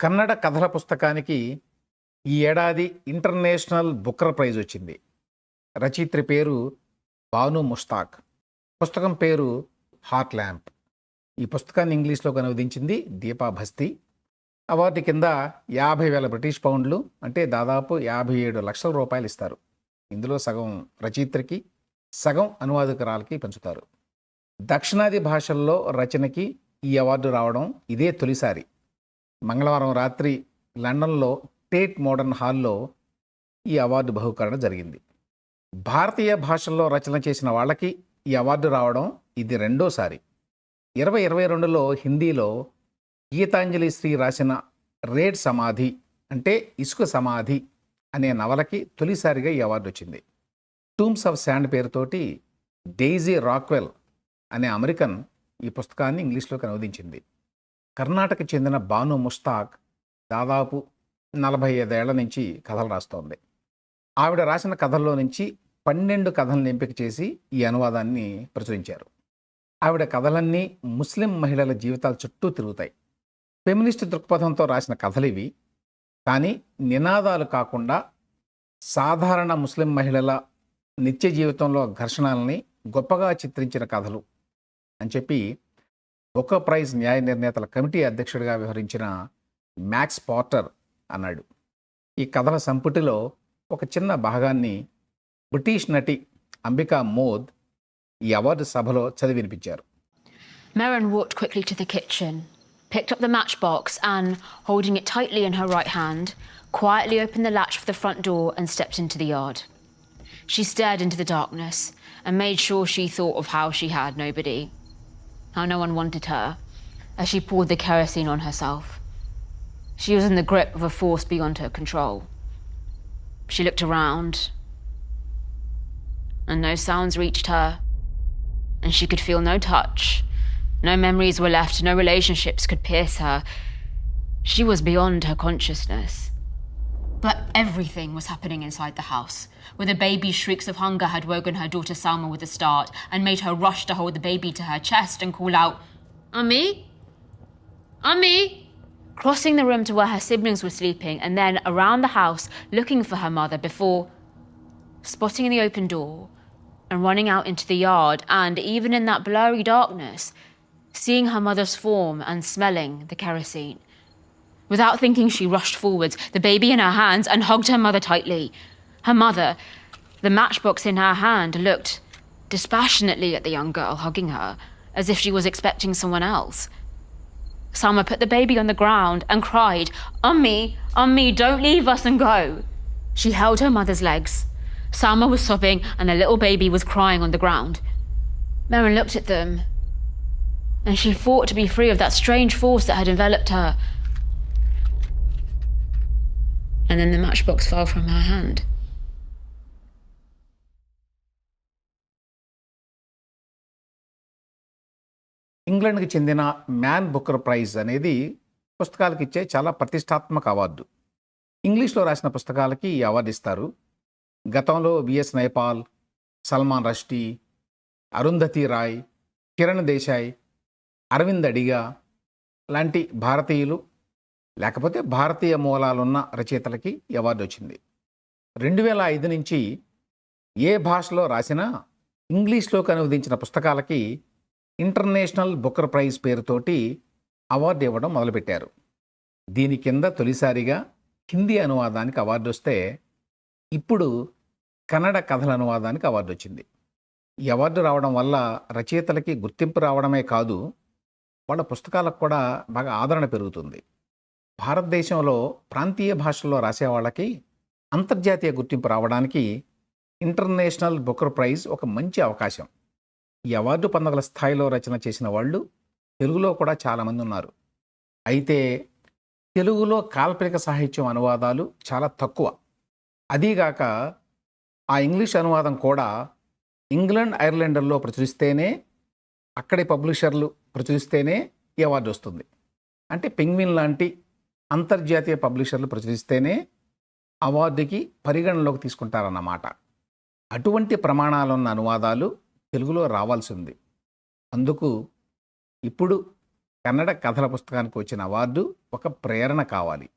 కన్నడ కథల పుస్తకానికి ఈ ఏడాది ఇంటర్నేషనల్ బుకర్ ప్రైజ్ వచ్చింది. రచయిత్రి పేరు బాను ముస్తాక్. పుస్తకం పేరు హార్ట్ ల్యాంప్. ఈ పుస్తకాన్ని ఇంగ్లీష్లోకి అనువదించింది దీపా భస్తి. అవార్డు కింద 50,000 బ్రిటిష్ పౌండ్లు అంటే దాదాపు 57 లక్షల రూపాయలు ఇస్తారు. ఇందులో సగం రచయిత్రికి, సగం అనువాదకురాలకి పంచుతారు. దక్షిణాది భాషల్లో రచనకి ఈ అవార్డు రావడం ఇదే తొలిసారి. మంగళవారం రాత్రి లండన్లో టేట్ మోడర్న్ హాల్లో ఈ అవార్డు బహుకరణ జరిగింది. భారతీయ భాషల్లో రచన చేసిన వాళ్ళకి ఈ అవార్డు రావడం ఇది రెండోసారి. 2022లో హిందీలో గీతాంజలి శ్రీ రాసిన రేడ్ సమాధి అంటే ఇసుక సమాధి అనే నవలకి తొలిసారిగా ఈ అవార్డు వచ్చింది. టూమ్స్ ఆఫ్ శాండ్ పేరుతోటి డెయిజీ రాక్వెల్ అనే అమెరికన్ ఈ పుస్తకాన్ని ఇంగ్లీష్లోకి అనువదించింది. కర్ణాటక చెందిన బాను ముస్తాక్ దాదాపు 45 ఏళ్ల నుంచి కథలు రాస్తోంది. ఆవిడ రాసిన కథల్లో నుంచి 12 కథలను ఎంపిక చేసి ఈ అనువాదాన్ని ప్రచురించారు. ఆవిడ కథలన్నీ ముస్లిం మహిళల జీవితాల చుట్టూ తిరుగుతాయి. ఫెమినిస్ట్ దృక్పథంతో రాసిన కథలివి. కానీ నినాదాలు కాకుండా సాధారణ ముస్లిం మహిళల నిత్య జీవితంలో ఘర్షణల్ని గొప్పగా చిత్రించిన కథలు అని చెప్పి బుకర్ ప్రైజ్ న్యాయ నిర్ణేతల కమిటీ అధ్యక్షుడిగా వ్యవహరించిన మ్యాక్స్ పార్టర్ అన్నాడు. ఈ కథల సంపుటిలో ఒక చిన్న భాగాన్ని బ్రిటిష్ నటి అంబికా మోద్ ఈ అవార్డు సభలో చదివి వినిపించారు. Merrin walked quickly to the kitchen, picked up the matchbox and, holding it tightly in her right hand, quietly opened the latch of the front door and stepped into the yard. She stared into the darkness and made sure she thought of how she had nobody, how no one wanted her, as she poured the kerosene on herself. She was in the grip of a force beyond her control. She looked around, and no sounds reached her, and she could feel no touch. No memories were left, no relationships could pierce her. She was beyond her consciousness. But everything was happening inside the house, where the baby's shrieks of hunger had woken her daughter Salma with a start and made her rush to hold the baby to her chest and call out, "Ami? Ami?" Crossing the room to where her siblings were sleeping and then around the house looking for her mother before spotting in the open door and running out into the yard and, even in that blurry darkness, seeing her mother's form and smelling the kerosene. Without thinking, she rushed forwards, the baby in her hands, and hugged her mother tightly. Her mother, the matchbox in her hand, looked dispassionately at the young girl hugging her, as if she was expecting someone else. Salma put the baby on the ground and cried, "Ummi, Ummi, don't leave us and go." She held her mother's legs. Salma was sobbing and the little baby was crying on the ground. Merrin looked at them, and she fought to be free of that strange force that had enveloped her. And then the matchbox fell from her hand. ఇంగ్లాండ్కి చెందిన man Booker praise అనేది పుస్తకాలకు ఇచ్చే చాలా ప్రతిష్టాత్మక award. ఇంగ్లీష్లో రాసిన పుస్తకాలకి ఈ award ఇస్తారు. గతంలో విఎస్ నైపాల్, సల్మాన్ రష్డీ, అరుంధతి రాయ్, కిరణ్ దేశాయ్, అరవింద్ అడిగా లాంటి భారతీయులు లేకపోతే భారతీయ మూలాలున్న రచయితలకి ఈ అవార్డు వచ్చింది. 2005 నుంచి ఏ భాషలో రాసినా ఇంగ్లీష్లోకి అనువదించిన పుస్తకాలకి ఇంటర్నేషనల్ బుకర్ ప్రైజ్ పేరుతోటి అవార్డు ఇవ్వడం మొదలుపెట్టారు. దీని కింద తొలిసారిగా హిందీ అనువాదానికి అవార్డు వస్తే ఇప్పుడు కన్నడ కథల అనువాదానికి అవార్డు వచ్చింది. ఈ అవార్డు రావడం వల్ల రచయితలకి గుర్తింపు రావడమే కాదు, వాళ్ళ పుస్తకాలకు కూడా బాగా ఆదరణ పెరుగుతుంది. భారతదేశంలో ప్రాంతీయ భాషల్లో రాసే వాళ్ళకి అంతర్జాతీయ గుర్తింపు రావడానికి ఇంటర్నేషనల్ బుకర్ ప్రైజ్ ఒక మంచి అవకాశం. ఈ అవార్డు పొందగల స్థాయిలో రచన చేసిన వాళ్ళు తెలుగులో కూడా చాలామంది ఉన్నారు. అయితే తెలుగులో కాల్పనిక సాహిత్యం అనువాదాలు చాలా తక్కువ. అదీగాక ఆ ఇంగ్లీష్ అనువాదం కూడా ఇంగ్లాండ్, ఐర్లాండ్లో ప్రచురిస్తేనే, అక్కడి పబ్లిషర్లు ప్రచురిస్తేనే ఈ అవార్డు వస్తుంది. అంటే పెంగ్విన్ లాంటి అంతర్జాతీయ పబ్లిషర్లు ప్రచురిస్తేనే అవార్డుకి పరిగణలోకి తీసుకుంటారన్నమాట. అటువంటి ప్రమాణాలున్న అనువాదాలు తెలుగులో రావాల్సి ఉంది. అందుకు ఇప్పుడు కన్నడ కథల పుస్తకానికి వచ్చిన అవార్డు ఒక ప్రేరణ కావాలి.